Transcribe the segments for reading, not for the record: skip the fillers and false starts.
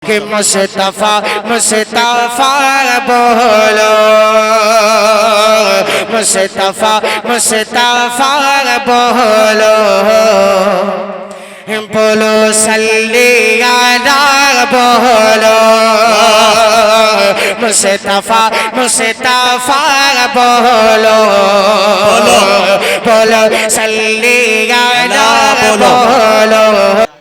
कि मुस्तफा मुस्तफा बोलो, मुस्तफा मुस्तफा बोलो, बोलो सल्ली अला बोलो, मुस्तफा मुस्तफा बोलो, बोलो सल्ली अला बोलो।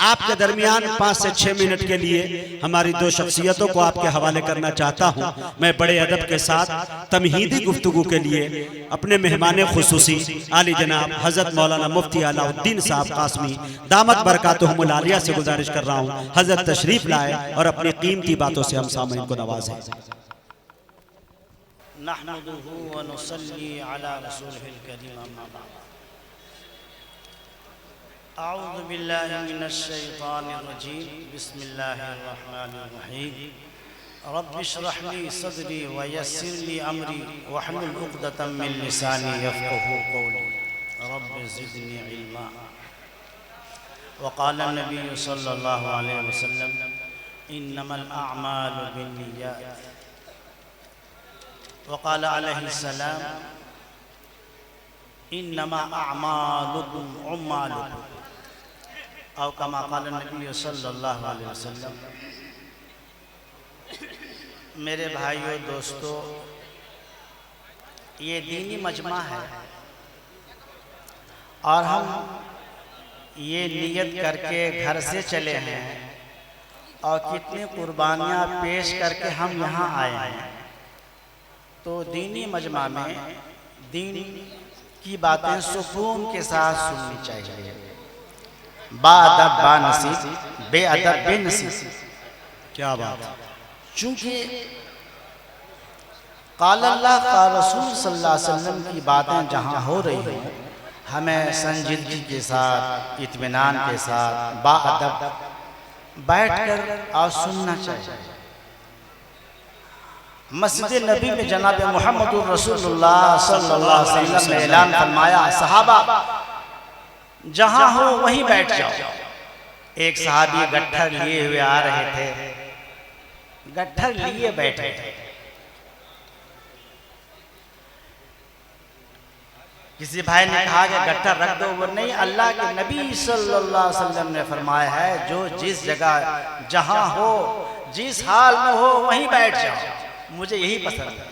आपके दरमियान 5 से 6 मिनट के लिए हमारी दो शख्सियतों को आपके हवाले करना चाहता हूं। मैं बड़े अदब के साथ तमहीदी गुफ्तगू के लिए अपने मेहमान खुसूसी आली जनाब हज़रत मौलाना मुफ्ती अलाउद्दीन साहब कासमी दामत बरकातुहुमुल आलिया से गुजारिश कर रहा हूं, हज़रत तशरीफ लाए और अपनी कीमती बातों से हम सामईन को नवाजें। नहमदुहु व नुसल्ली अला रसूलिल करीम, अम्मा बाद। अऊज़ु बिल्लाहि मिनश शैतानिर रजीम, बिस्मिल्लाहिर रहमानिर रहीम। रब्बि इश्रह ली सदरी व यस्सिर ली अमरी वहलुल उक़दतम मिन लिसानी यफ़क़हू क़ौली, रब्बि ज़िदनी इल्मा। वक़ाल नबी सल्लल्लाहु अलैहि वसल्लम इन्नमल अअमालु बिन्नियात। वक़ाल अलैहिस्सलाम इन्नमा अअमालुकुम उम्मालुकुम, औ कमा क़ाल नबी सल्लल्लाहु अलैहि वसल्लम। मेरे भाइयों दोस्तों, ये दीनी मजमा है और हम ये नियत करके घर से चले हैं और कितनी कुर्बानियाँ पेश करके हम यहाँ आए हैं। तो दीनी मजमा में दीन की बातें सुकून के साथ सुननी चाहिए, बाअदब बानसीब, बेअदब बेनसीब। क्या बात। चूँकि क़ाल अल्लाह का रसूल सल्लल्लाहु अलैहि वसल्लम की बातें जहाँ हो रही हैं, हमें संजीदगी के साथ, इत्मीनान के साथ, बाअदब बैठकर और सुनना चाहिए। मस्जिद नबी में जनाब मुहम्मदुर रसूलुल्लाह सल्लल्लाहु अलैहि वसल्लम ने ऐलान फरमाया, सहाबा जहाँ हो वहीं बैठ जाओ। एक सहाबी गट्ठर लिए हुए आ रहे थे, गट्ठर लिए बैठे थे। किसी भाई ने कहा कि गट्ठर रख दो, वो नहीं, अल्लाह के नबी सल्लल्लाहु अलैहि वसल्लम ने फरमाया है जो जिस जगह जहाँ हो, जिस हाल में हो वहीं बैठ जाओ, मुझे यही पसंद है।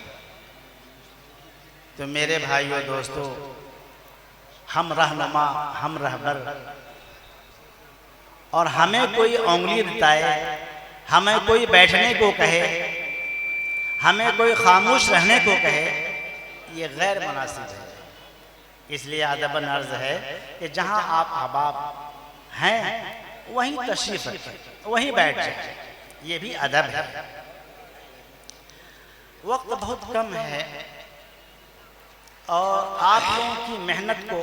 तो मेरे भाइयों दोस्तों, हम रहनुमा, हम रहबर, और हमें कोई उंगली बताए, हमें कोई बैठने को कहे, हमें कोई खामोश रहने को कहे, ये गैर मुनासिब है। इसलिए अदबन अर्ज है कि जहाँ आप अहबाब हैं वहीं तशरीफ रखें, वहीं बैठ जाए, ये भी अदब है। वक्त बहुत कम है और आप लोगों की मेहनत को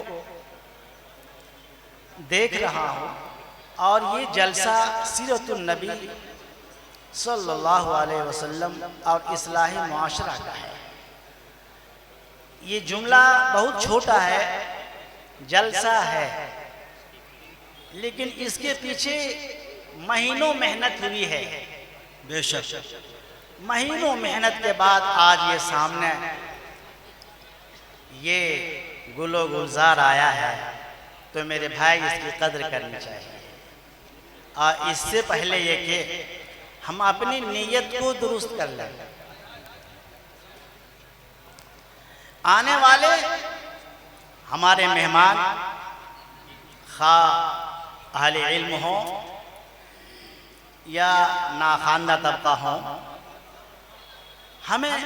देख रहा हूँ, और ये जलसा सीरतुन नबी सल्लल्लाहु अलैहि वसल्लम और इस्लाही मुआशरा का है। ये जुमला बहुत छोटा है, जलसा है, लेकिन इसके पीछे महीनों मेहनत हुई है। बेशक महीनों मेहनत के बाद आज ये सामने ये गुलो गुलजार आया है, तो मेरे भाई इसकी कद्र करनी चाहिए। और इससे पहले ये कि हम अपनी नीयत को दुरुस्त कर लें। आने वाले हमारे मेहमान खा अहले इल्म हो या नाखानदा तबका हो, हमें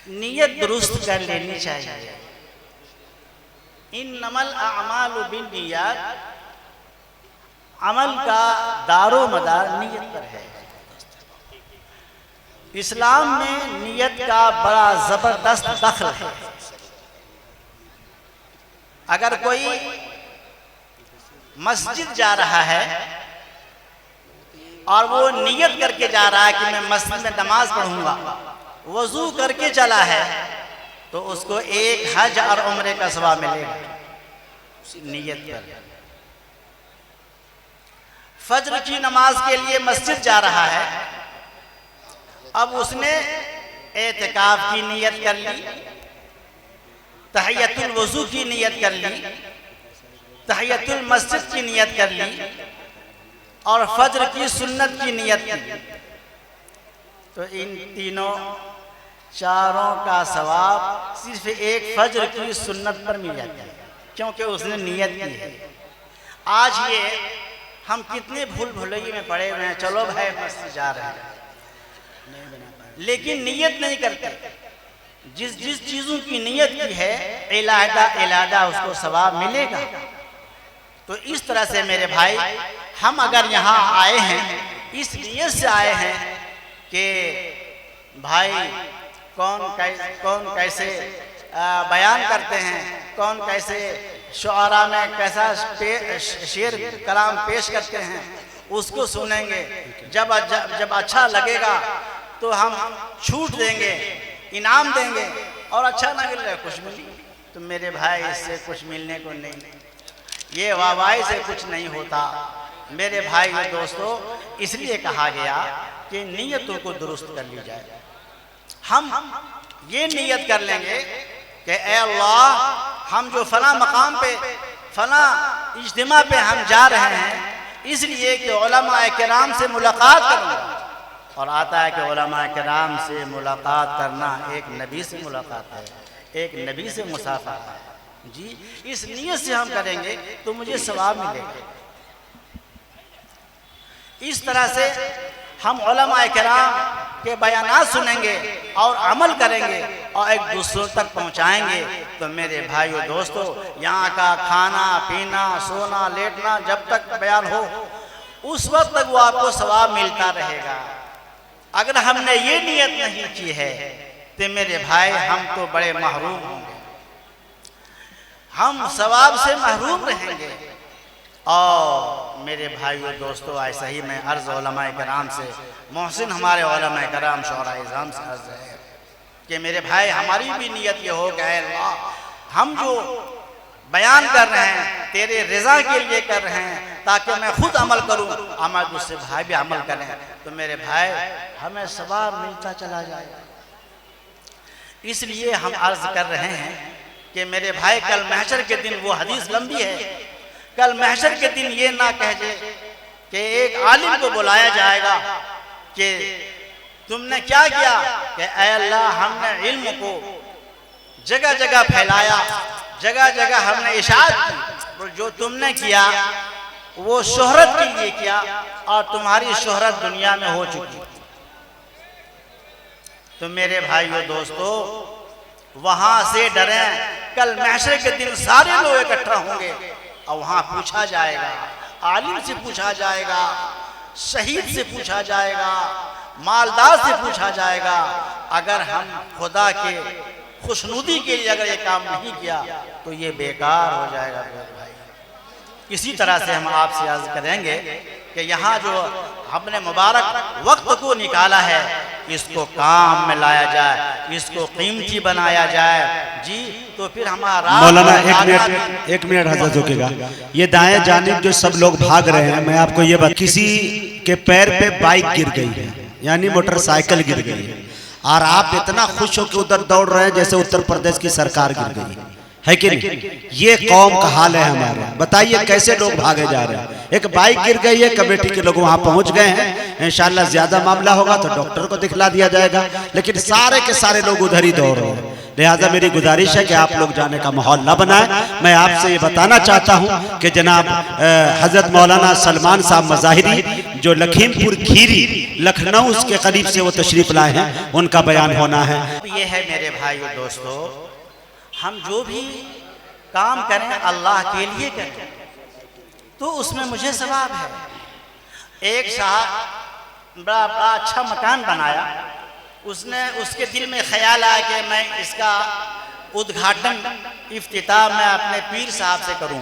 नीयत दुरुस्त कर लेनी चाहिए। इन्नमल अअमालु बिन्नियात, अमल का दारो मदार नीयत पर है। इस्लाम में नीयत का बड़ा जबरदस्त दखल है। अगर कोई मस्जिद जा रहा है और वो नीयत करके जा रहा है कि मैं मस्जिद में नमाज पढ़ूंगा, वजू करके चला है, तो उसको एक हज और उम्रे का सवाब मिलेगा नीयत पर। फज्र की नमाज के लिए मस्जिद जा रहा है। अब उसने एतिकाफ की नियत कर ली, तहियतुल वज़ू की नियत कर ली, तहियतुल मस्जिद की नियत कर ली और फज्र की सुन्नत की नियत की। तो इन तीनों चारों का सवाब सिर्फ एक फज्र की सुन्नत पर मिल जाता है, क्योंकि उसने नियत की है। आज ये हम कितने भूल भुलैये में पड़े हुए हैं, चलो भाई मस्जिद जा रहे हैं, लेकिन नियत नहीं करते। जिस जिस चीज़ों की नियत की है इलादा उसको सवाब मिलेगा। तो इस तरह से मेरे भाई, हम अगर यहाँ आए हैं इस नियत से आए हैं कि भाई कौन कैसे बयान करते हैं, कौन कैसे शुआरा में कैसा शेर कलाम पेश करते हैं, उसको सुनेंगे। जब अच्छा लगेगा तो हम छूट देंगे, इनाम देंगे, और अच्छा ना मिल रहा कुछ मिले तो मेरे भाई इससे कुछ मिलने को नहीं, ये वाहवाही से कुछ नहीं होता। मेरे भाई और दोस्तों, इसलिए कहा गया कि नियतों को दुरुस्त कर ली जाए। हम ये नियत कर लेंगे कि ए अल्लाह, हम जो फला मकाम पे फला इज्तिमा पे हम जा रहे हैं इसलिए कि उलमा किराम से मुलाकात करूँगा। और आता है कि उलमा किराम से मुलाकात करना एक नबी से मुलाकात है, एक नबी से मुसाफा है जी। इस नियत से हम करेंगे तो मुझे सवाब मिलेगा। इस तरह से हम उलमा किराम के बयानात सुनेंगे और अमल करेंगे और एक दूसरों तक पहुंचाएंगे। तो मेरे भाइयों दोस्तों, यहाँ का खाना पीना सोना लेटना जब तक बयान हो उस वक्त तक वो आपको सवाब मिलता रहेगा। अगर हमने ये नियत नहीं की है तो मेरे भाई हम तो बड़े महरूम होंगे, हम सवाब से महरूम रहेंगे। और मेरे भाइयों दोस्तों, ऐसा ही मैं अर्ज़ उलमा किराम से, मोहसिन हमारे उलमा किराम शोरा इज़ाम से अर्ज़ है कि मेरे भाई हमारी भी नियत ये हो कि अल्लाह, हम जो बयान कर रहे हैं तेरे रज़ा के लिए कर रहे हैं, ताकि मैं खुद अमल करूं, हमारे दूसरे भाई भी अमल करें, तो मेरे भाई हमें सवाब मिलता चला जाएगा। इसलिए हम अर्ज़ कर रहे हैं कि मेरे भाई, कल महशर के दिन, वो हदीस लंबी है, कल महशर के दिन ये ना कह दे कि एक आलिम को बुलाया जाएगा कि तुमने क्या किया, कि ऐ अल्लाह, हमने इल्म को जगह जगह फैलाया, जगह जगह हमने इशाअत की, जो तुमने किया वो शोहरत के लिए किया और तुम्हारी शोहरत दुनिया में हो चुकी। तो मेरे भाइयों दोस्तों, वहां से डरें, कल महशर के दिन सारे लोग इकट्ठा होंगे और वहां पूछा जाएगा, आलिम से पूछा जाएगा, शहीद से पूछा जाएगा, मालदार से पूछा जाएगा। अगर हम खुदा के खुशनुदी के लिए अगर ये काम नहीं किया तो ये बेकार हो जाएगा मेरे भाई। इसी तरह से हम आपसे अर्ज करेंगे कि यहाँ जो हमने मुबारक वक्त को निकाला है, इसको काम में लाया जाए, इसको कीमती बनाया जाए जी। तो फिर हमारा मौलाना एक मिनट हजरत रुकेगा। ये दाएं जानिब जो सब लोग भाग रहे हैं, मैं आपको ये बात, किसी के पैर पे बाइक गिर गई है, यानी मोटरसाइकिल गिर गई है, और आप इतना खुश हो के उधर दौड़ रहे हैं जैसे उत्तर प्रदेश की सरकार गिर गई है कि नहीं? ये कौम का हाल है हमारा। बताइए कैसे लोग भागे जा रहे हैं। एक बाइक गिर गई है, कमेटी के लोग वहां पहुंच गए हैं, इंशाल्लाह ज्यादा मामला होगा तो डॉक्टर को दिखला दिया जाएगा, लेकिन सारे के सारे लोग उधर ही दौड़ रहे हैं। लिहाजा मेरी गुजारिश है कि आप लोग जाने का माहौल न बनाएं। मैं आपसे ये बताना चाहता हूँ कि जनाब हजरत मौलाना सलमान साहब मज़ाहिरी, जो लखीमपुर खीरी लखनऊ के करीब से वो तशरीफ लाए हैं, उनका बयान होना है। ये है मेरे भाइयों दोस्तों, हम जो भी काम करें अल्लाह के लिए करें तो उसमें मुझे सवाब है। एक साहब बड़ा अच्छा मकान बनाया, उसके दिल में ख्याल आया कि मैं इसका उद्घाटन इफ्तिताह मैं अपने पीर साहब से करूं।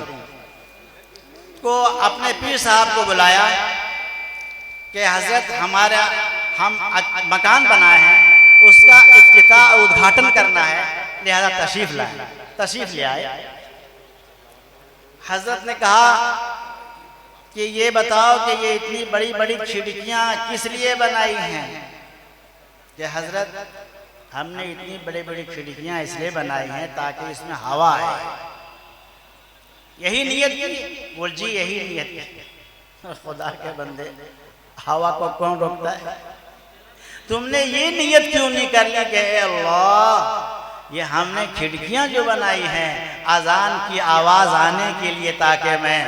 तो अपने पीर साहब को बुलाया कि हजरत हम मकान बनाए हैं, उसका इफ्तिताह उद्घाटन करना है, लिहाजा तशरीफ ले आए। हजरत ने कहा कि ये बताओ कि ये इतनी बड़ी बड़ी खिड़कियां किस लिए बनाई हैं? कि हजरत हमने इतनी बड़ी बड़ी खिड़कियां इसलिए बनाई हैं ताकि इसमें हवा आए। यही नियत की? बोल जी यही नियत की। खुदा के बंदे, हवा को कौन रोकता है? तुमने ये नियत क्यों नहीं कर ली कि अल्लाह, ये हमने खिड़कियां जो बनाई हैं अजान की आवाज़ आने के लिए ताकि मैं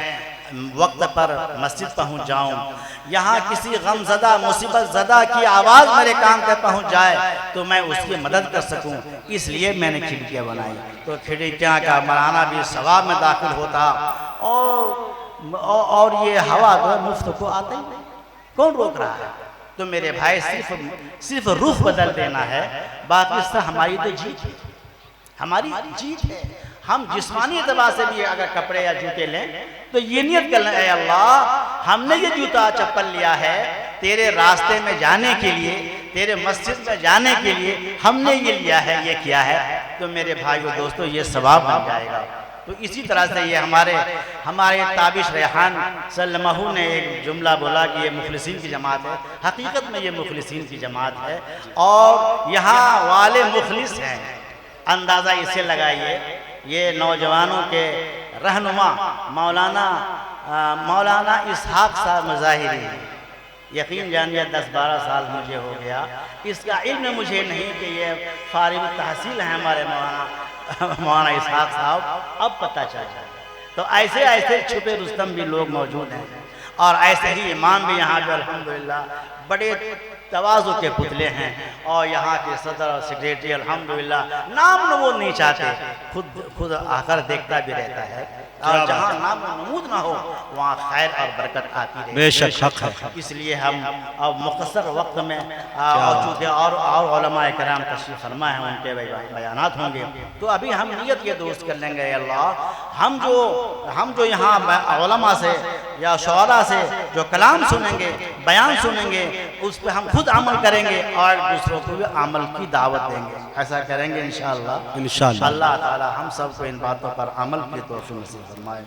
वक्त पर मस्जिद पहुंच जाऊं, यहाँ किसी गमज़दा मुसीबत ज़दा की आवाज़ मेरे कान तक पहुंच जाए तो मैं उसकी मदद कर सकूं, इसलिए मैंने खिड़कियां बनाई। तो खिड़कियां का बनाना भी सवाब में दाखिल होता और ये हवा तो मुफ्त को आते ही, कौन रोक रहा है? तो मेरे भाई सिर्फ रुख बदल देना है, बाकी इससे हमारी तो जीत है, हमारी जीत है। हम जिस्मानी एतबार से भी अगर कपड़े या जूते लें तो ये नियत कर लें, अल्लाह हमने ये जूता चप्पल लिया है तेरे रास्ते में जाने के लिए, तेरे मस्जिद में जाने के लिए हमने ये लिया है, ये किया है। तो मेरे भाइयों दोस्तों ये सवाब बन जाएगा। तो इसी तरह से ये हमारे ताबिश रेहान सल्लल्लाहु ने एक जुमला बोला कि ये मुखलिसीन की जमात है। हकीकत में ये मुखलिसीन की जमात है और यहाँ वाले मुखलिस हैं। अंदाज़ा इसे लगाइए, ये नौजवानों के रहनुमा मौलाना इसहाक साहब मज़ाहिरी, यकीन जानिए 10-12 साल मुझे हो गया, इसका इल्म मुझे नहीं कि ये फारिग तहसील है हमारे मौलाना इसहाक साहब, अब पता चल जाए। तो ऐसे ऐसे छुपे रुस्तम भी लोग मौजूद हैं और ऐसे ही इमाम भी यहाँ पे अल्हम्दुलिल्लाह बड़े तवाज़ु के पुतले हैं और यहाँ के सदर और सेक्रेटरी अल्हम्दुलिल्लाह नाम वो नहीं चाहते, खुद आकर देखता भी रहता है और जहाँ नाम नमूद ना हो वहाँ खैर और बरकत आती रहे। बेशक हक है। इसलिए हम अब मुख्तसर वक्त में चूँकि और उलमाए कराम तशरीफ़ फरमा है, उनके बयानात होंगे, तो अभी हम नियत ये दुरुस्त कर लेंगे, अल्लाह हम जो यहाँ उलमा से या शुअरा से जो कलाम सुनेंगे, बयान सुनेंगे, उस पर हम खुद अमल करेंगे और दूसरों को भी अमल की दावत देंगे। ऐसा करेंगे इंशाअल्लाह। अल्लाह ताला हम सबको इन बातों पर अमल की तौफीक नसीब फरमाए।